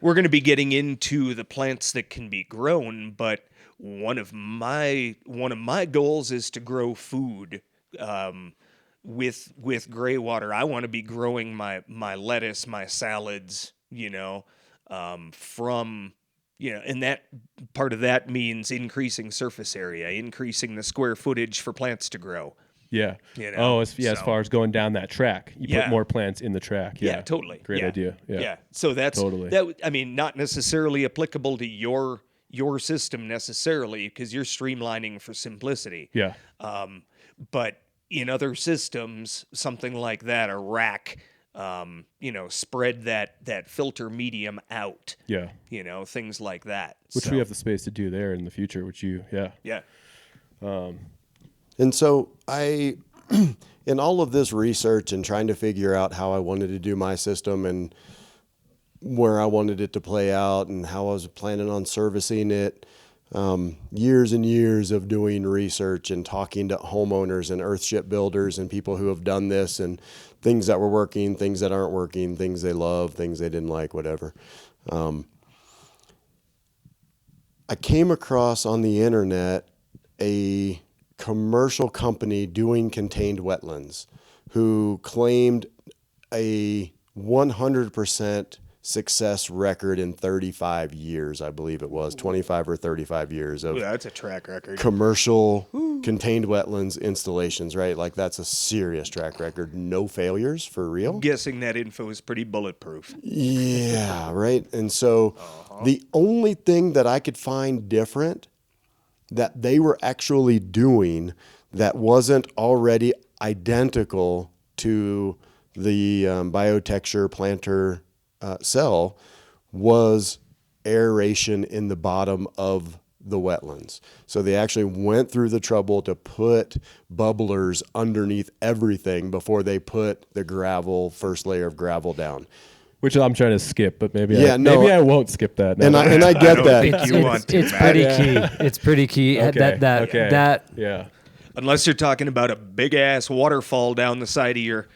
we're going to be getting into the plants that can be grown, but one of my goals is to grow food with gray water. I want to be growing my lettuce, my salads, from and that part of that means increasing surface area, increasing the square footage for plants to grow. Yeah. As far as going down that track, you put more plants in the track. Yeah, totally. Great idea. Yeah. So that's totally. That. I mean, not necessarily applicable to your system necessarily, because you're streamlining for simplicity. Yeah. But in other systems, something like that, a rack, spread that filter medium out. Yeah. Things like that. Which we have the space to do there in the future, Yeah. And so in all of this research and trying to figure out how I wanted to do my system and where I wanted it to play out and how I was planning on servicing it, years and years of doing research and talking to homeowners and earthship builders and people who have done this and things that were working, things that aren't working, things they love, things they didn't like, whatever. I came across on the internet a commercial company doing contained wetlands who claimed a 100% success record in 35 years, I believe it was, 25 or 35 years of that's a track record. Commercial contained wetlands installations, right? Like that's a serious track record. No failures for real. I'm guessing that info is pretty bulletproof. Yeah, right. And so the only thing that I could find different that they were actually doing that wasn't already identical to the biotexture planter cell was aeration in the bottom of the wetlands. So they actually went through the trouble to put bubblers underneath everything before they put the first layer of gravel down. Which I'm trying to skip, but maybe I won't skip that. No. And I get that. It's pretty key. It's pretty key. Okay. That yeah. Unless you're talking about a big ass waterfall down the side of your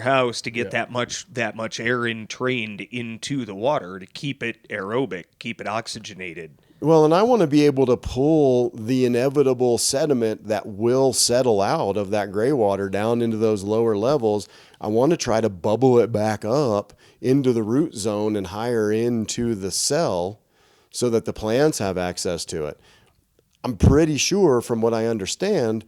house to get that much air entrained into the water to keep it aerobic, keep it oxygenated. Well, and I want to be able to pull the inevitable sediment that will settle out of that gray water down into those lower levels. I want to try to bubble it back up into the root zone and higher into the cell so that the plants have access to it. I'm pretty sure from what I understand,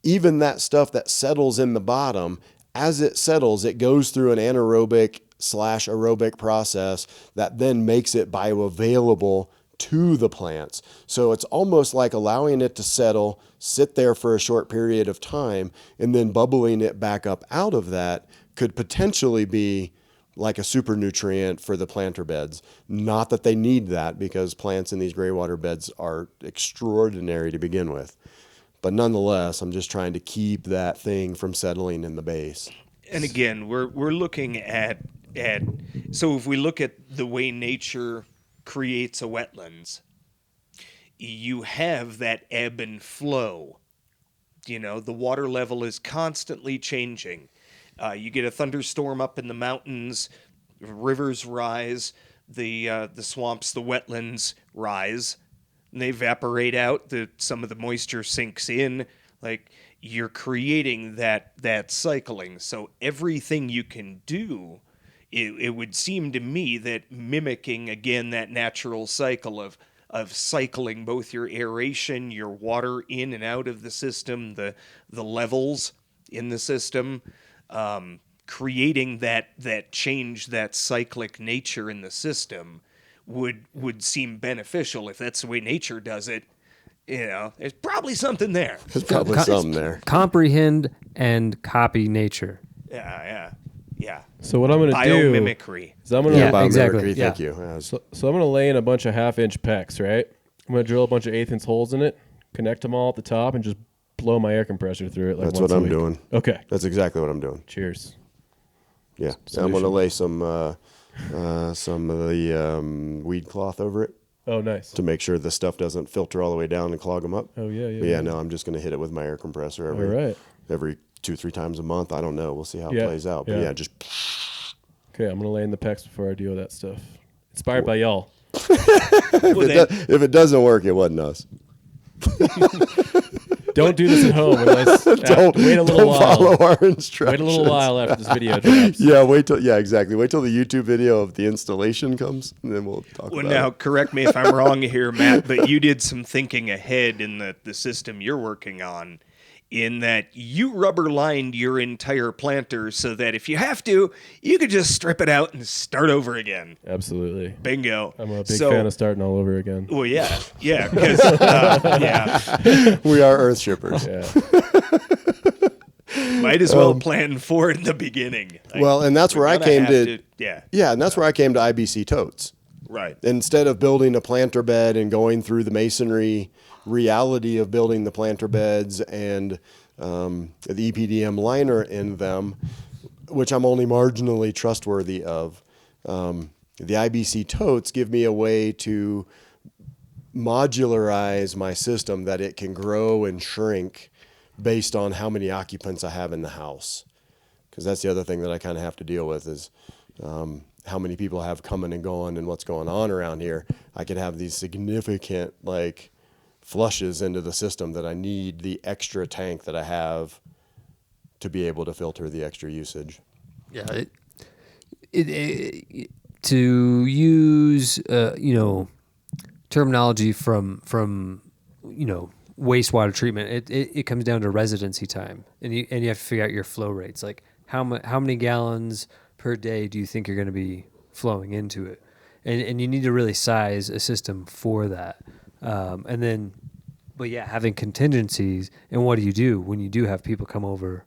even that stuff that settles in the bottom, as it settles, it goes through an anaerobic/aerobic process that then makes it bioavailable to the plants. So it's almost like allowing it to settle, sit there for a short period of time, and then bubbling it back up out of that could potentially be like a super nutrient for the planter beds. Not that they need that, because plants in these gray water beds are extraordinary to begin with. But nonetheless, I'm just trying to keep that thing from settling in the base. And again, we're looking at so if we look at the way nature creates a wetlands, you have that ebb and flow. The water level is constantly changing. You get a thunderstorm up in the mountains, rivers rise, the swamps, the wetlands rise, and they evaporate out. Some of the moisture sinks in. Like, you're creating that cycling. So everything you can do, it would seem to me that mimicking again that natural cycle of cycling both your aeration, your water in and out of the system, the levels in the system. Creating that change, that cyclic nature in the system would seem beneficial. If that's the way nature does it, there's probably something there. There's probably something there. Comprehend and copy nature. Yeah. So what I'm going to do biomimicry. is I'm going to Biomimicry, exactly. thank you. So I'm going to lay in a bunch of half-inch pecks, right? I'm going to drill a bunch of 1/8-inch holes in it, connect them all at the top, and just blow my air compressor through it. That's what I'm doing. Okay. That's exactly what I'm doing. Cheers. Yeah. I'm going to lay some of the weed cloth over it. Oh, nice. To make sure the stuff doesn't filter all the way down and clog them up. Oh, yeah. But yeah, no, I'm just going to hit it with my air compressor every 2-3 times a month. I don't know. We'll see how it plays out. But yeah, just... Okay, I'm going to lay in the pecks before I deal with that stuff. Inspired by y'all. If it doesn't work, it wasn't us. Don't do this at home unless wait a little Don't while. follow our instructions. Wait a little while after this video drops. Yeah, exactly. Wait till the YouTube video of the installation comes, and then we'll talk Well, about now, it. correct me if I'm wrong here, Matt, but you did some thinking ahead in the system you're working on, in that you rubber lined your entire planter so that if you have to, you could just strip it out and start over again. Absolutely. Bingo. I'm a big fan of starting all over again. Well, yeah, because We are earth shippers. Yeah. might as well plan for it in the beginning. Like, Well, and that's we're where I gonna came have to. Yeah, And that's where I came to IBC totes. right. Instead of building a planter bed and going through the masonry reality of building the planter beds and the EPDM liner in them, which I'm only marginally trustworthy of, the IBC totes give me a way to modularize my system that it can grow and shrink based on how many occupants I have in the house. Because that's the other thing that I kind of have to deal with is how many people I have coming and going and what's going on around here. I could have these significant flushes into the system that I need the extra tank that I have to be able to filter the extra usage. Yeah. To use terminology from wastewater treatment, it comes down to residency time, and you have to figure out your flow rates. Like how many gallons per day do you think you're going to be flowing into it, and you need to really size a system for that. But having contingencies, and what do you do when you do have people come over?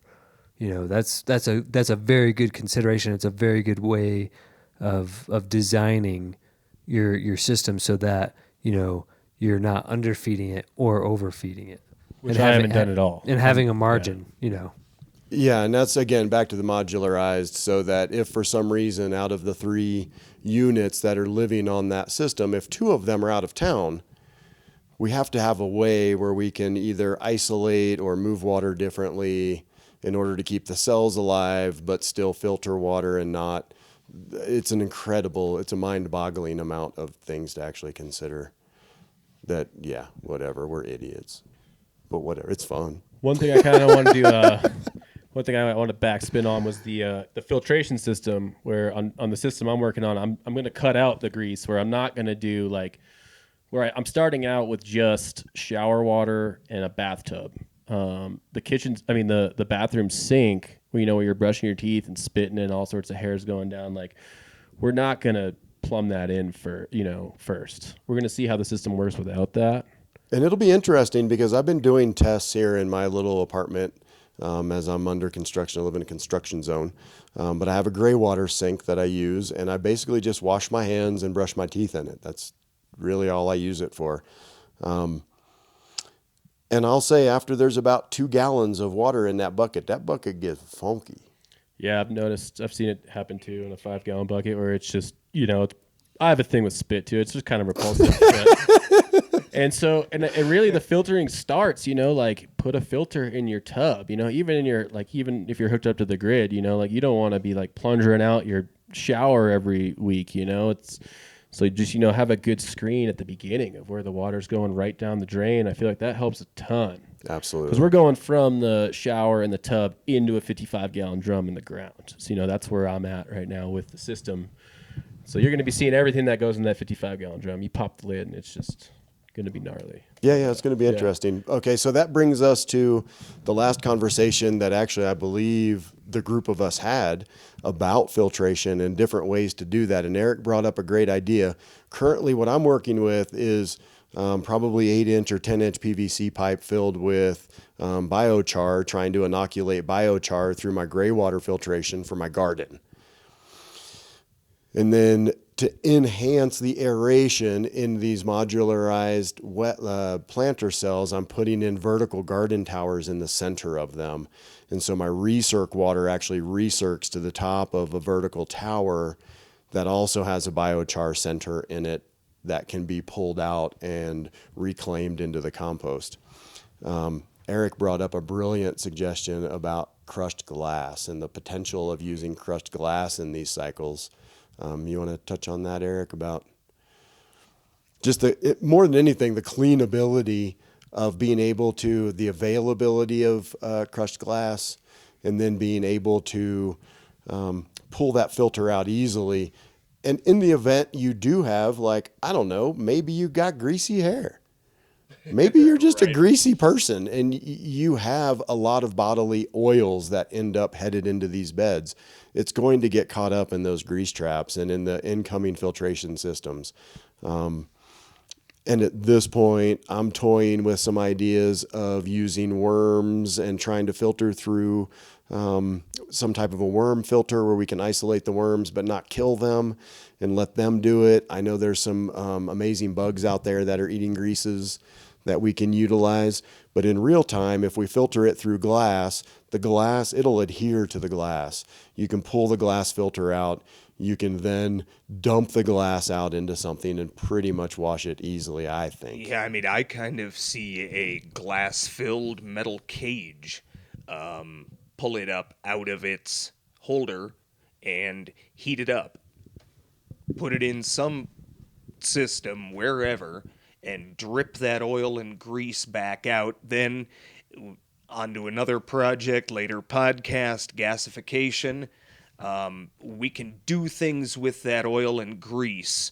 That's a very good consideration. It's a very good way of designing your system so that you're not underfeeding it or overfeeding it, Which I haven't done at all. and having a margin. Yeah, and that's, again, back to the modularized, so that if for some reason out of the 3 units that are living on that system, if 2 of them are out of town, we have to have a way where we can either isolate or move water differently in order to keep the cells alive, but still filter water and not. It's a mind-boggling amount of things to actually consider. That, whatever, we're idiots. But whatever, it's fun. One thing I kind of want to do, one thing I want to backspin on was the filtration system. Where on the system I'm working on, I'm going to cut out the grease. Where I'm not going to do where I'm starting out with just shower water and a bathtub. The bathroom sink, where you're brushing your teeth and spitting and all sorts of hairs going down. We're not going to plumb that in first. We're going to see how the system works without that. And it'll be interesting because I've been doing tests here in my little apartment as I'm under construction. I live in a construction zone. But I have a GREYWATER sink that I use, and I basically just wash my hands and brush my teeth in it. That's really all I use it for. And I'll say after there's about 2 gallons of water in that bucket gets funky. Yeah, I've seen it happen too in a 5-gallon bucket where it's just, I have a thing with spit too. It's just kind of repulsive. And really the filtering starts, put a filter in your tub, even in your, even if you're hooked up to the grid, you don't want to be plunging out your shower every week, so just, have a good screen at the beginning of where the water's going right down the drain. I feel like that helps a ton. Absolutely. Because we're going from the shower and the tub into a 55-gallon drum in the ground. So, that's where I'm at right now with the system. So you're going to be seeing everything that goes in that 55-gallon drum. You pop the lid and it's just going to be gnarly. Yeah, it's going to be interesting. Okay, so that brings us to the last conversation that actually I believe the group of us had about filtration and different ways to do that. And Eric brought up a great idea. Currently, what I'm working with is probably 8-inch or 10-inch PVC pipe filled with biochar, trying to inoculate biochar through my GREYWATER filtration for my garden. And then to enhance the aeration in these modularized wet planter cells, I'm putting in vertical garden towers in the center of them. And so my recirc water actually recircs to the top of a vertical tower that also has a biochar center in it that can be pulled out and reclaimed into the compost. Eric brought up a brilliant suggestion about crushed glass and the potential of using crushed glass in these cycles. You want to touch on that, Eric, about just more than anything, the cleanability of being able to, the availability of crushed glass, and then being able to pull that filter out easily. And in the event you do have, like, I don't know, maybe you got greasy hair. Maybe you're just a greasy person and you have a lot of bodily oils that end up headed into these beds. It's going to get caught up in those grease traps and in the incoming filtration systems. And at this point, I'm toying with some ideas of using worms and trying to filter through some type of a worm filter where we can isolate the worms but not kill them and let them do it. I know there's some amazing bugs out there that are eating greases that we can utilize. But in real time, if we filter it through glass, the glass, it'll adhere to the glass. You can pull the glass filter out. You can then dump the glass out into something and pretty much wash it easily, I think. Yeah, I mean, I kind of see a glass-filled metal cage, pull it up out of its holder and heat it up. Put it in some system, wherever, and drip that oil and grease back out. Then onto another project, later podcast, gasification. We can do things with that oil and grease,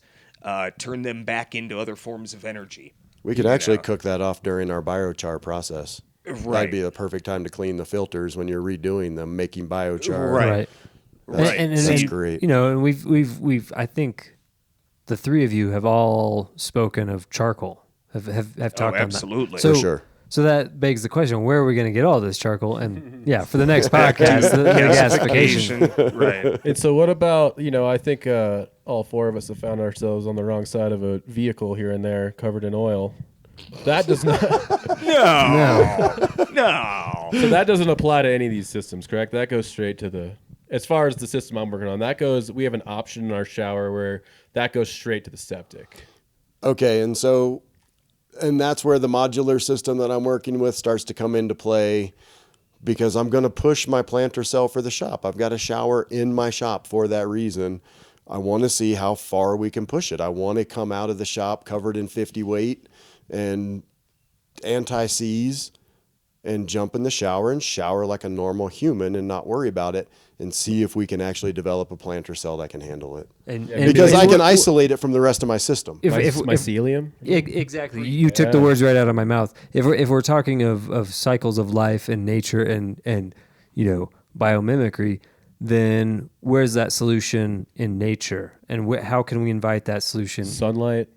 turn them back into other forms of energy. We could actually cook that off during our biochar process. Right. That'd be the perfect time to clean the filters when you're redoing them, making biochar. Right. Right. That's great. You know, and we've I think the three of you have all spoken of charcoal. Have talked on that. Absolutely. For sure. So that begs the question: where are we going to get all this charcoal? And yeah, for the next podcast, the gasification. Right. And so what about, I think all four of us have found ourselves on the wrong side of a vehicle here and there covered in oil. That does not. No. So that doesn't apply to any of these systems, correct? That goes straight to as far as the system I'm working on, we have an option in our shower where that goes straight to the septic. Okay, and that's where the modular system that I'm working with starts to come into play, because I'm going to push my planter cell for the shop. I've got a shower in my shop for that reason. I want to see how far we can push it. I want to come out of the shop covered in 50 weight and anti-seize and jump in the shower and shower like a normal human and not worry about it, and see if we can actually develop a planter cell that can handle it. Because I can isolate it from the rest of my system. Mycelium? Exactly. You took the words right out of my mouth. If we're talking of cycles of life and nature and biomimicry, then where's that solution in nature? And how can we invite that solution? Sunlight,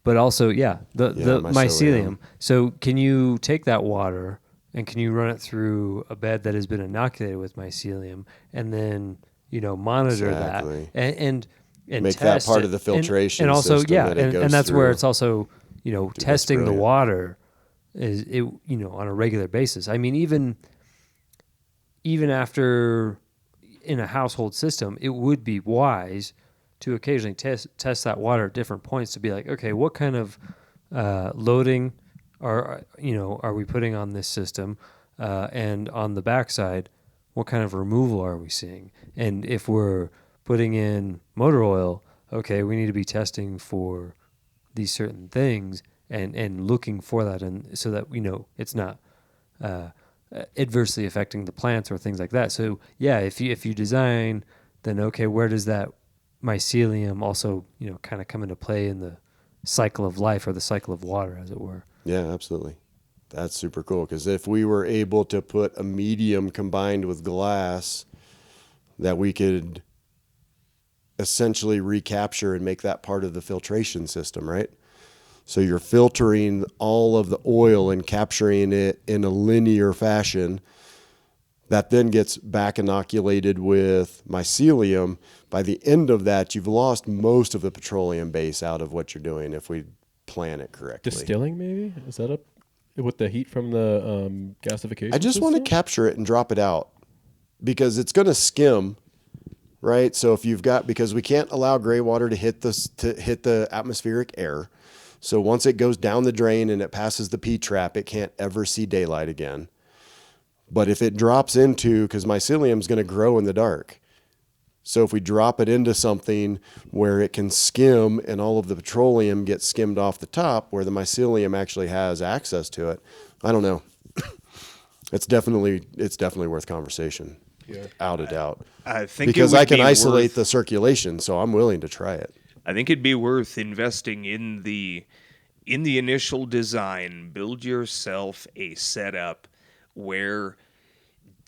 but also, the mycelium. So can you take that water and can you run it through a bed that has been inoculated with mycelium and then, monitor that and make that part of the filtration and also, system and that's where it's also, testing the water is on a regular basis. I mean, even after in a household system, it would be wise to occasionally test that water at different points to be like, okay, what kind of loading are we putting on this system, and on the backside, what kind of removal are we seeing? And if we're putting in motor oil, okay, we need to be testing for these certain things and looking for that, and so that it's not adversely affecting the plants or things like that. So if you design, then okay, where does that mycelium also kind of come into play in the cycle of life, or the cycle of water, as it were? Yeah, absolutely. That's super cool, because if we were able to put a medium combined with glass that we could essentially recapture and make that part of the filtration system, right? So you're filtering all of the oil and capturing it in a linear fashion that then gets back inoculated with mycelium. By the end of that, you've lost most of the petroleum base out of what you're doing if we plan it correctly. Distilling, maybe? Is that with the heat from the gasification I just want to capture it and drop it out, because it's going to skim, right? So if because we can't allow gray water to hit the atmospheric air. So once it goes down the drain and it passes the P trap, it can't ever see daylight again. But if it drops into, because mycelium is going to grow in the dark, So if we drop it into something where it can skim and all of the petroleum gets skimmed off the top, where the mycelium actually has access to it, I don't know. It's definitely worth conversation. Yeah. Out of doubt. I think because I can isolate the circulation, so I'm willing to try it. I think it'd be worth investing in the initial design. Build yourself a setup where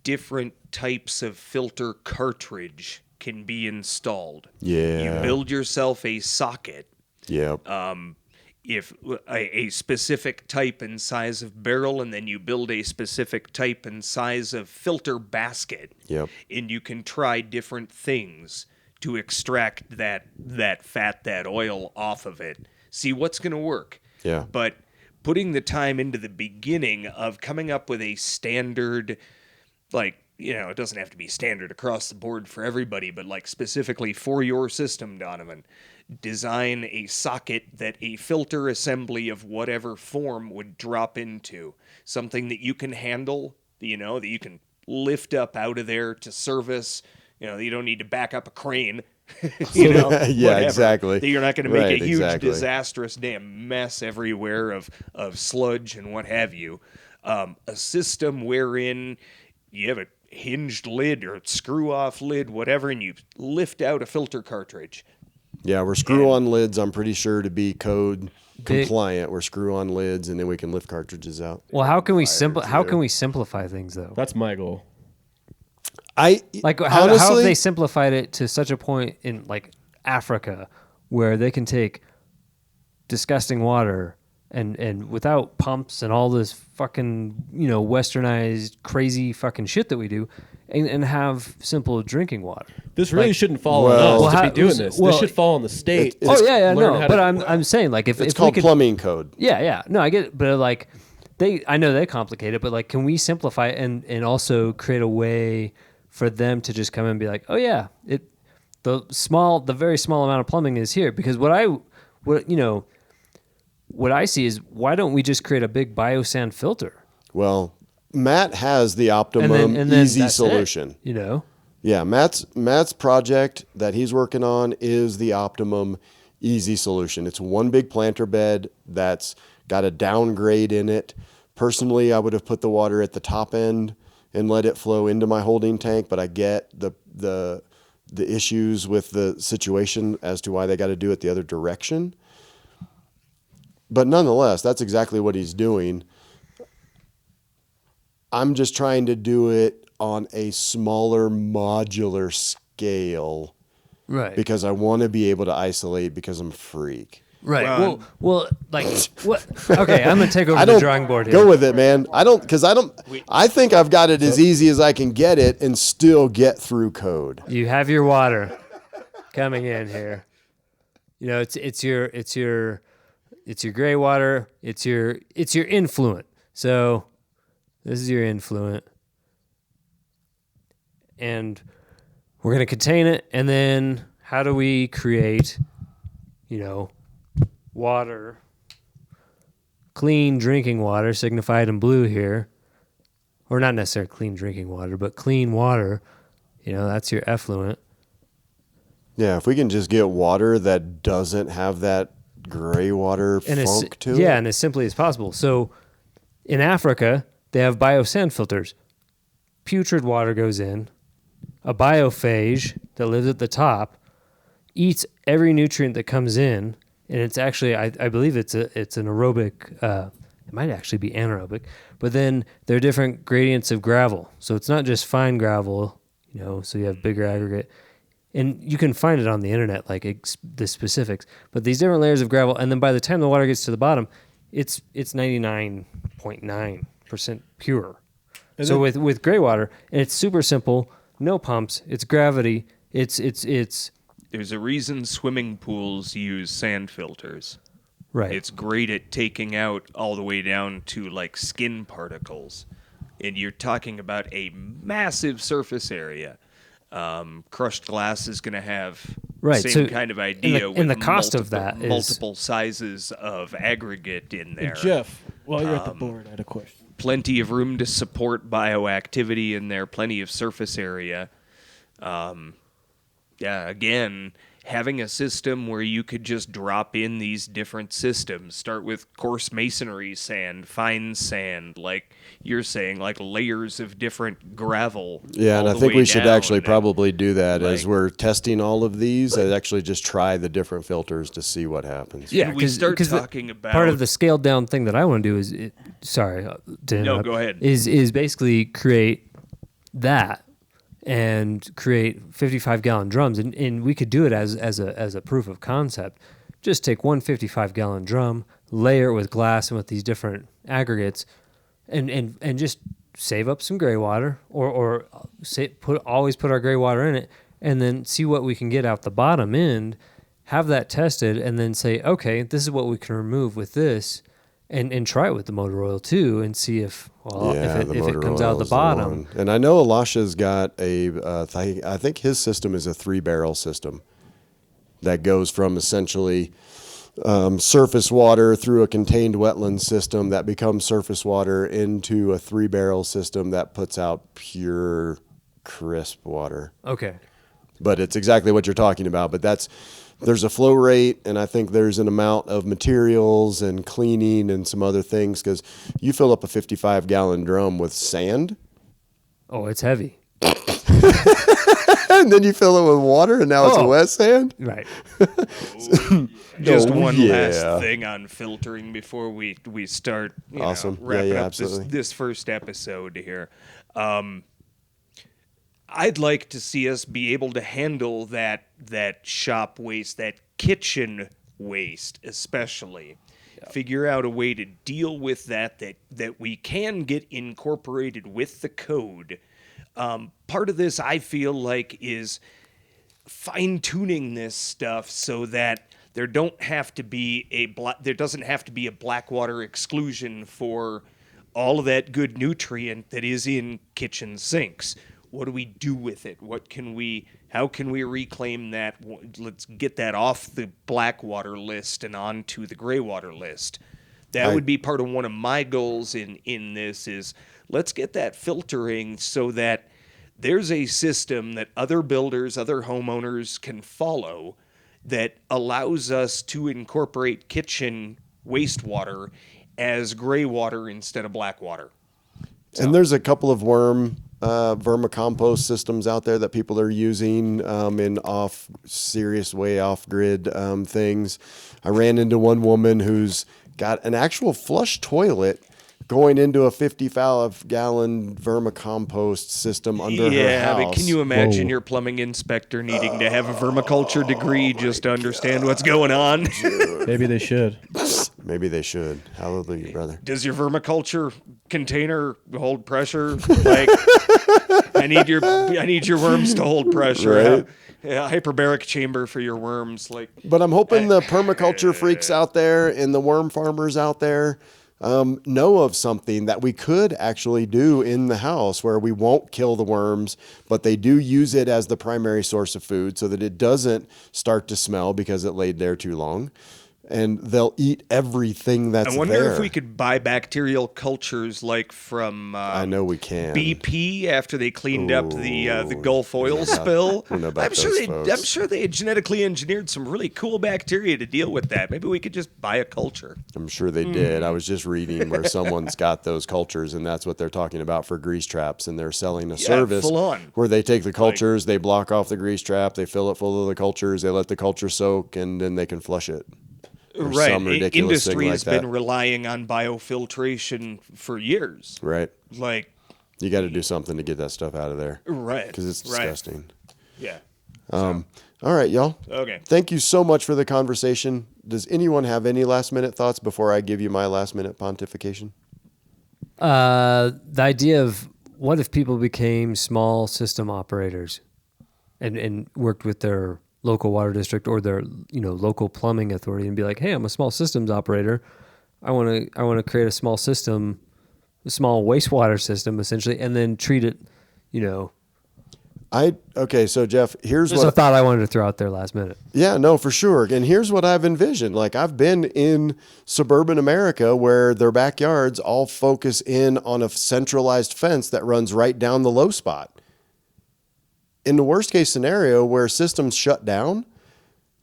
different types of filter cartridge can be installed. Yeah. You build yourself a socket. Yep. If a specific type and size of barrel, and then you build a specific type and size of filter basket. Yep. And you can try different things to extract that fat, that oil off of it. See what's going to work. Yeah. But putting the time into the beginning of coming up with a standard, like, it doesn't have to be standard across the board for everybody, but like specifically for your system, Donovan, design a socket that a filter assembly of whatever form would drop into. Something that you can handle, that you can lift up out of there to service. You don't need to back up a crane. Yeah, whatever. exactly. That you're not going to make a huge, disastrous damn mess everywhere of sludge and what have you. A system wherein you have a hinged lid or screw-off lid, whatever, and you lift out a filter cartridge. Yeah, we're screw-on lids, I'm pretty sure, to be code compliant. We're screw-on lids, and then we can lift cartridges out. Well, how can we simplify things, though? That's my goal. How have honestly, they simplified it to such a point in like Africa where they can take disgusting water and without pumps and all this fucking westernized crazy fucking shit that we do and have simple drinking water. This really shouldn't fall on us to be doing this. Well, this should fall on the state. I'm saying like if it's called plumbing code. Yeah, no, I get it, but like I know they complicate it, but like can we simplify it and also create a way for them to just come in and be like, oh yeah, the very small amount of plumbing is here, because what I see is, why don't we just create a big biosand filter? Well, Matt has the optimum easy solution. Yeah, Matt's project that he's working on is the optimum easy solution. It's one big planter bed that's got a downgrade in it. Personally, I would have put the water at the top end and let it flow into my holding tank, but I get the issues with the situation as to why they got to do it the other direction. But nonetheless, that's exactly what he's doing. I'm just trying to do it on a smaller modular scale. Right. Because I want to be able to isolate, because I'm a freak. Right. Well, like, what? Okay, I'm going to take over the drawing board here. Go with it, man. I think I've got it as easy as I can get it and still get through code. You have your water coming in here. It's your gray water. It's your influent. So this is your influent. And we're going to contain it. And then how do we create, water, clean drinking water, signified in blue here, or not necessarily clean drinking water, but clean water, that's your effluent. Yeah, if we can just get water that doesn't have that gray water funk to it. Yeah, and as simply as possible. So in Africa, they have biosand filters. Putrid water goes in, a biophage that lives at the top eats every nutrient that comes in. And it's actually, I believe it's an aerobic, it might actually be anaerobic, but then there are different gradients of gravel. So it's not just fine gravel, so you have bigger aggregate. And you can find it on the internet, like the specifics. But these different layers of gravel, and then by the time the water gets to the bottom, it's 99.9% pure. And so with gray water, and it's super simple, no pumps, it's gravity, it's There's a reason swimming pools use sand filters. Right. It's great at taking out all the way down to like skin particles. And you're talking about a massive surface area. Crushed glass is going to have same kind of idea and the cost of that is multiple sizes of aggregate in there. Jeff, while you're at the board, I had a question. Plenty of room to support bioactivity in there, plenty of surface area. Yeah, again, having a system where you could just drop in these different systems, start with coarse masonry sand, fine sand, like you're saying, like layers of different gravel. Yeah, and all I the think way we should down, actually and, probably do that as like- we're testing all of these. I'd actually just try the different filters to see what happens. Yeah, we start 'cause talking about part of the scaled down thing that I want to do is, to interrupt, go ahead. Is basically create that and create 55-gallon drums, and we could do it as a proof of concept. Just take one 55-gallon drum, layer it with glass and with these different aggregates, and just save up some gray water, or always put our gray water in it, and then see what we can get out the bottom end, have that tested, and then say, okay, this is what we can remove with this, and try it with the motor oil too, and see if it comes out of the bottom. And I know Elisha's got I think his system is a 3-barrel system that goes from essentially surface water through a contained wetland system that becomes surface water into a 3-barrel system that puts out pure, crisp water. Okay. But it's exactly what you're talking about. But there's a flow rate, and I think there's an amount of materials and cleaning and some other things, because you fill up a 55-gallon drum with sand, Oh, it's heavy. and then you fill it with water, and now it's Oh. wet sand. Right. just Oh, one yeah. last thing on filtering before we start Awesome. Yeah, wrapping yeah, up absolutely. this first episode here. I'd like to see us be able to handle that shop waste, that kitchen waste especially. Figure out a way to deal with that we can get incorporated with the code. Part of this, I feel like, is fine-tuning this stuff so that there doesn't have to be a black water exclusion for all of that good nutrient that is in kitchen sinks. What do we do with it? How can we reclaim that? Let's get that off the black water list and onto the gray water list. That would be part of one of my goals in this is let's get that filtering so that there's a system that other builders, other homeowners can follow that allows us to incorporate kitchen wastewater as gray water instead of black water. And there's a couple of vermicompost systems out there that people are using in way off-grid things. I ran into one woman who's got an actual flush toilet going into a 55-gallon vermicompost system under her house. But can you imagine Whoa. your plumbing inspector needing to have a vermiculture degree just to understand what's going on? Maybe they should. Maybe they should. Hallelujah, brother. Does your vermiculture container hold pressure? Like, I need your worms to hold pressure. Right. Yeah, hyperbaric chamber for your worms. Like, But I'm hoping the permaculture freaks out there and the worm farmers out there know of something that we could actually do in the house where we won't kill the worms, but they do use it as the primary source of food so that it doesn't start to smell because it laid there too long. And they'll eat everything that's I wonder there. if we could buy bacterial cultures like from I know we can. BP after they cleaned up the Gulf oil spill. I don't know about I'm sure those folks. I'm sure they genetically engineered some really cool bacteria to deal with that. Maybe we could just buy a culture. I'm sure they did. I was just reading where someone's got those cultures, and that's what they're talking about for grease traps, and they're selling a service full on. where they take the cultures, they block off the grease trap, they fill it full of the cultures, they let the culture soak, and then they can flush it. Or Right. some ridiculous thing Industry like has that. been relying on biofiltration for years. Right. Like, You got to do something to get that stuff out of there right. because it's right. disgusting. Yeah. All right, y'all. Okay. Thank you so much for the conversation. Does anyone have any last minute thoughts before I give you my last minute pontification? The idea of what if people became small system operators and worked with their local water district or their local plumbing authority and be like, hey, I'm a small systems operator. I want to create a small system, a small wastewater system essentially, and then treat it. Okay, so Jeff, here's Just a what. thought I wanted to throw out there last minute. Yeah, no, for sure. And here's what I've envisioned. Like I've been in suburban America where their backyards all focus in on a centralized fence that runs right down the low spot. in the worst case scenario where systems shut down,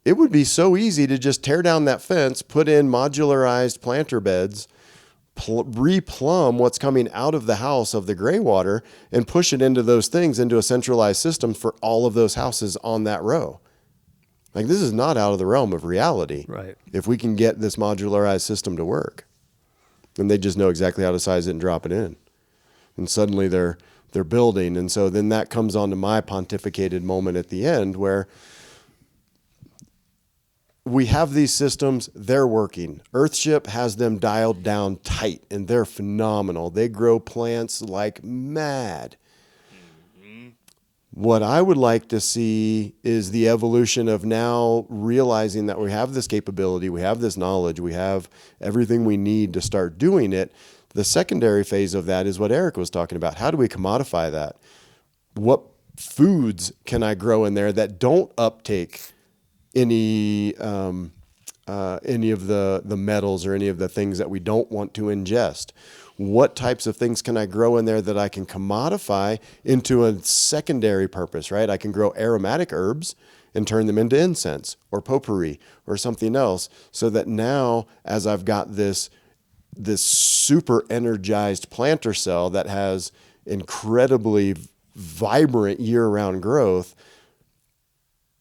it would be so easy to just tear down that fence, put in modularized planter beds, replumb what's coming out of the house of the gray water and push it into those things into a centralized system for all of those houses on that row. Like, this is not out of the realm of reality. Right. If we can get this modularized system to work, and they just know exactly how to size it and drop it in. And suddenly they're building. And so then that comes on to my pontificated moment at the end where we have these systems, they're working. Earthship has them dialed down tight, and they're phenomenal. They grow plants like mad. What I would like to see is the evolution of now realizing that we have this capability, we have this knowledge, we have everything we need to start doing it. The secondary phase of that is what Eric was talking about. How do we commodify that? What foods can I grow in there that don't uptake any of the metals or any of the things that we don't want to ingest? What types of things can I grow in there that I can commodify into a secondary purpose, right? I can grow aromatic herbs and turn them into incense or potpourri or something else, so that now, as I've got this super energized planter cell that has incredibly vibrant year-round growth,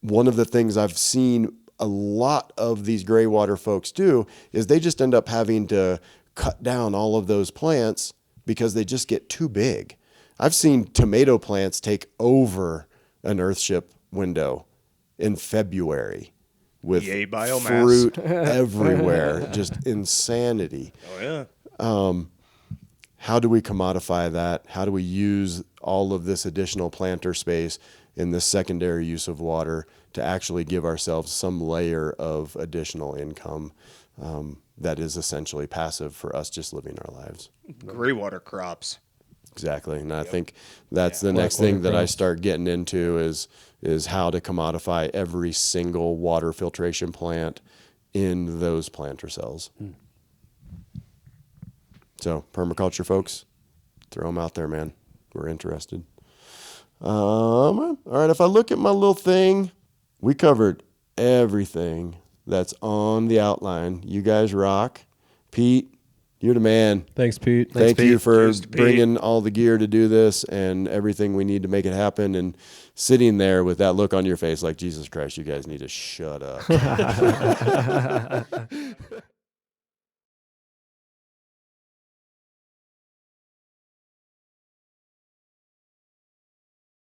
one of the things I've seen a lot of these gray water folks do is they just end up having to cut down all of those plants because they just get too big. I've seen tomato plants take over an Earthship window in February with Yay, biomass. fruit everywhere, just insanity. Oh, yeah. How do we commodify that? How do we use all of this additional planter space in this secondary use of water to actually give ourselves some layer of additional income that is essentially passive for us just living our lives? Gray water crops. Exactly. And I think that's the next thing that I start getting into is how to commodify every single water filtration plant in those planter cells. So permaculture folks, throw them out there, man. We're interested. All right. If I look at my little thing, we covered everything that's on the outline. You guys rock. Pete, you're the man. Thanks, Pete. Thank Pete. you for Cheers to Pete. bringing all the gear to do this and everything we need to make it happen, and sitting there with that look on your face like, Jesus Christ, you guys need to shut up.